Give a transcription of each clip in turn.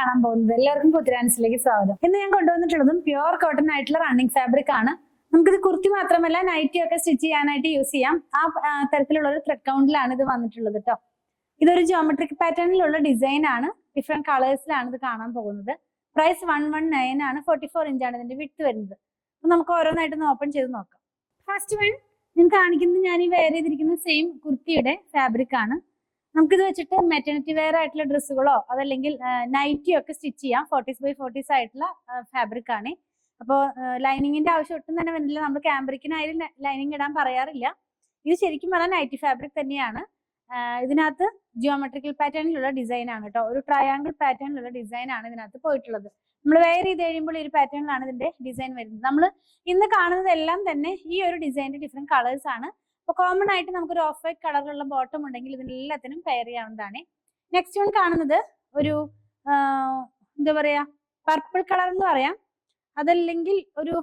കാണാൻ പോകുന്നത്. എല്ലാവർക്കും പുതിരാൻസിലേക്ക് സ്വാഗതം. ഇന്ന് ഞാൻ കൊണ്ടുവന്നിട്ടുള്ളതും പ്യുവർ കോട്ടൺ ആയിട്ടുള്ള റണ്ണിങ് ഫാബ്രിക് ആണ്. നമുക്കിത് കുർത്തി മാത്രമല്ല നൈറ്റി ഒക്കെ സ്റ്റിച്ച് ചെയ്യാനായിട്ട് യൂസ് ചെയ്യാം. ആ തരത്തിലുള്ള ഒരു ത്രെഡ് കൗണ്ടിലാണ് ഇത് വന്നിട്ടുള്ളത് കേട്ടോ. ഇതൊരു ജിയോമെട്രിക് പാറ്റേണിലുള്ള ഡിസൈൻ ആണ്. ഡിഫറെന്റ് കളേഴ്സിലാണ് ഇത് കാണാൻ പോകുന്നത്. പ്രൈസ് 119 ആണ്. 44 ഇഞ്ചാണ് ഇതിന്റെ വിഡ്ത് വരുന്നത്. അപ്പൊ നമുക്ക് ഓരോന്നായിട്ടൊന്ന് ഓപ്പൺ ചെയ്ത് നോക്കാം. ഫസ്റ്റ് വൺ ഞാൻ കാണിക്കുന്നത് ഞാൻ ഈ വെയർ ചെയ്തിരിക്കുന്ന സെയിം കുർത്തിയുടെ ഫാബ്രിക് ആണ്. നമുക്കിത് വെച്ചിട്ട് മെറ്റർണിറ്റി വെയർ ആയിട്ടുള്ള ഡ്രസ്സുകളോ അതല്ലെങ്കിൽ നൈറ്റിയോ ഒക്കെ സ്റ്റിച്ച് ചെയ്യാം. 40s ആയിട്ടുള്ള ഫാബ്രിക് ആണ്. അപ്പോൾ ലൈനിങ്ങിന്റെ ആവശ്യം ഒട്ടും തന്നെ വരുന്നില്ല. നമ്മൾ ക്യാമ്പ്രിക്കിനായാലും ലൈനിങ് ഇടാൻ പറയാറില്ല. ഇത് ശരിക്കും പറഞ്ഞാൽ നൈറ്റി ഫാബ്രിക് തന്നെയാണ്. ഇതിനകത്ത് ജിയോമെട്രിക്കൽ പാറ്റേണിലുള്ള ഡിസൈൻ ആണ് കേട്ടോ. ഒരു ട്രയാങ്കിൾ പാറ്റേണിലുള്ള ഡിസൈൻ ആണ് ഇതിനകത്ത് പോയിട്ടുള്ളത്. നമ്മൾ വെയർ ചെയ്ത് കഴിയുമ്പോൾ ഈ ഒരു പാറ്റേണിലാണ് ഇതിന്റെ ഡിസൈൻ വരുന്നത്. നമ്മൾ ഇന്ന് കാണുന്നതെല്ലാം തന്നെ ഈ ഒരു ഡിസൈനിന്റെ ഡിഫറെന്റ് കളേഴ്സ് ആണ്. അപ്പൊ കോമൺ ആയിട്ട് നമുക്കൊരു ഓഫ് വൈറ്റ് കളറിലുള്ള ബോട്ടം ഉണ്ടെങ്കിൽ ഇതിനെല്ലാത്തിനും പെയർ ചെയ്യാവുന്നതാണ്. നെക്സ്റ്റ് വൺ കാണുന്നത് ഒരു എന്താ പറയാ പർപ്പിൾ കളർ എന്ന് പറയാം, അതല്ലെങ്കിൽ ഒരു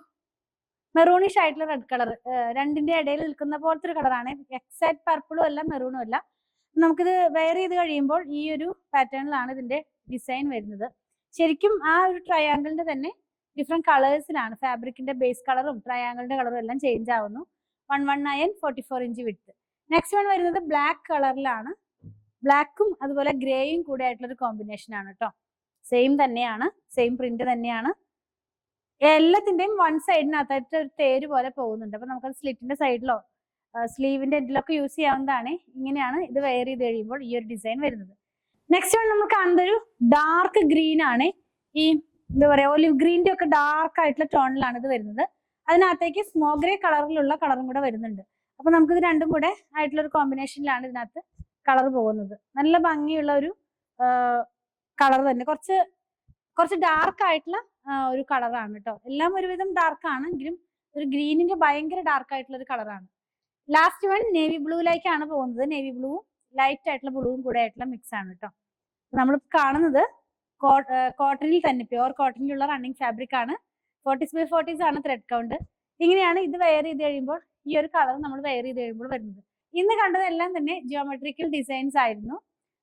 മെറൂണിഷ് ആയിട്ടുള്ള റെഡ് കളർ, രണ്ടിന്റെ ഇടയിൽ നിൽക്കുന്ന പോലത്തെ ഒരു കളറാണ്. എക്സാക്ട് പർപ്പിളും അല്ല മെറൂണും അല്ല. നമുക്കിത് വെയർ ചെയ്ത് കഴിയുമ്പോൾ ഈ ഒരു പാറ്റേണിലാണ് ഇതിന്റെ ഡിസൈൻ വരുന്നത്. ശരിക്കും ആ ഒരു ട്രയാങ്കിളിന്റെ തന്നെ ഡിഫറെന്റ് കളേഴ്സിലാണ്. ഫാബ്രിക്കിന്റെ ബേസ് കളറും ട്രയാങ്കിളിന്റെ കളറും എല്ലാം ചേഞ്ച് ആവുന്നു. 119 44 ഇഞ്ച് വിഡ്ത്. നെക്സ്റ്റ് വൺ വരുന്നത് ബ്ലാക്ക് കളറിലാണ്. ബ്ലാക്കും അതുപോലെ ഗ്രേയും കൂടെ ആയിട്ടുള്ള ഒരു കോമ്പിനേഷൻ ആണ് കേട്ടോ. സെയിം തന്നെയാണ്, സെയിം പ്രിന്റ് തന്നെയാണ്. എല്ലാത്തിന്റെയും വൺ സൈഡിനകത്തായിട്ട് ഒരു തേര് പോലെ പോകുന്നുണ്ട്. അപ്പൊ നമുക്ക് സ്ലിറ്റിന്റെ സൈഡിലോ സ്ലീവിന്റെ എൻഡിലൊക്കെ യൂസ് ചെയ്യാവുന്നതാണ്. ഇങ്ങനെയാണ് ഇത് വെയർ ചെയ്ത് കഴിയുമ്പോൾ ഈ ഒരു ഡിസൈൻ വരുന്നത്. നെക്സ്റ്റ് വൺ നമ്മൾ കാണുന്നത് ഒരു ഡാർക്ക് ഗ്രീൻ ആണ്. ഈ എന്താ പറയാ ഒലിവ് ഗ്രീന്റെ ഒക്കെ ഡാർക്ക് ആയിട്ടുള്ള ടോണിലാണ് ഇത് വരുന്നത്. അതിനകത്തേക്ക് സ്മോക്ക് ഗ്രേ കളറിലുള്ള കളറും കൂടെ വരുന്നുണ്ട്. അപ്പൊ നമുക്കിത് രണ്ടും കൂടെ ആയിട്ടുള്ള ഒരു കോമ്പിനേഷനിലാണ് ഇതിനകത്ത് കളർ പോകുന്നത്. നല്ല ഭംഗിയുള്ള ഒരു കളർ തന്നെ, കുറച്ച് ഡാർക്ക് ആയിട്ടുള്ള ഒരു കളറാണ് കേട്ടോ. എല്ലാം ഒരുവിധം ഡാർക്ക് ആണ് എങ്കിലും ഒരു ഗ്രീനിന്റെ ഭയങ്കര ഡാർക്ക് ആയിട്ടുള്ള ഒരു കളറാണ്. ലാസ്റ്റ് വൺ നേവി ബ്ലൂയിലേക്കാണ് പോകുന്നത്. നേവി ബ്ലൂവും ലൈറ്റ് ആയിട്ടുള്ള ബ്ലൂവും കൂടെ ആയിട്ടുള്ള മിക്സ് ആണ് കേട്ടോ. നമ്മൾ കാണുന്നത് കോട്ടണിൽ തന്നെ പ്യുവർ കോട്ടണിലുള്ള റണ്ണിങ് ഫാബ്രിക് ആണ്. 40s ആണ് ത്രെഡ് കൗണ്ട്. ഇങ്ങനെയാണ് ഇത് വെയർ ചെയ്ത് കഴിയുമ്പോൾ ഈ ഒരു കളർ നമ്മൾ വെയർ ചെയ്ത് കഴിയുമ്പോൾ വരുന്നത്. ഇന്ന് കണ്ടതെല്ലാം തന്നെ ജിയോമെട്രിക്കൽ ഡിസൈൻസ് ആയിരുന്നു.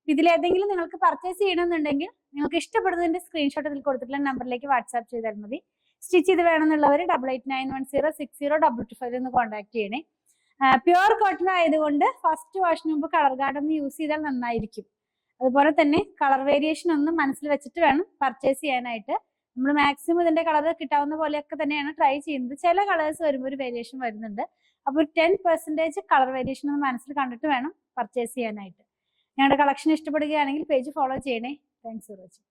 ഇതിലേതെങ്കിലും നിങ്ങൾക്ക് പർച്ചേസ് ചെയ്യണമെന്നുണ്ടെങ്കിൽ നിങ്ങൾക്ക് ഇഷ്ടപ്പെടുന്നതിന്റെ സ്ക്രീൻഷോട്ട് ഇതിൽ കൊടുത്തിട്ടുള്ള നമ്പറിലേക്ക് വാട്സാപ്പ് ചെയ്താൽ മതി. സ്റ്റിച്ച് ചെയ്ത് വേണമെന്നുള്ളവർ 8891060225 എന്ന് കോൺടാക്ട് ചെയ്യണേ. പ്യുവർ കോട്ടൺ ആയതുകൊണ്ട് ഫസ്റ്റ് വാഷിന് മുമ്പ് കളർ ഗാർഡ് ഒന്ന് യൂസ് ചെയ്താൽ നന്നായിരിക്കും. അതുപോലെ തന്നെ കളർ വേരിയേഷൻ ഒന്ന് മനസ്സിൽ വെച്ചിട്ട് വേണം പർച്ചേസ് ചെയ്യാനായിട്ട്. നമ്മൾ മാക്സിമം ഇതിന്റെ കളർ കിട്ടാവുന്ന പോലെയൊക്കെ തന്നെയാണ് ട്രൈ ചെയ്യുന്നത്. ചില കളേഴ്സ് വരുമ്പോൾ ഒരു വേരിയേഷൻ വരുന്നുണ്ട്. അപ്പോൾ 10% കളർ വേരിയേഷൻ ഒന്ന് മനസ്സിൽ കണ്ടിട്ട് വേണം പർച്ചേസ് ചെയ്യാനായിട്ട്. ഞങ്ങളുടെ കളക്ഷൻ ഇഷ്ടപ്പെടുകയാണെങ്കിൽ പേജ് ഫോളോ ചെയ്യണേ. Thanks for watching.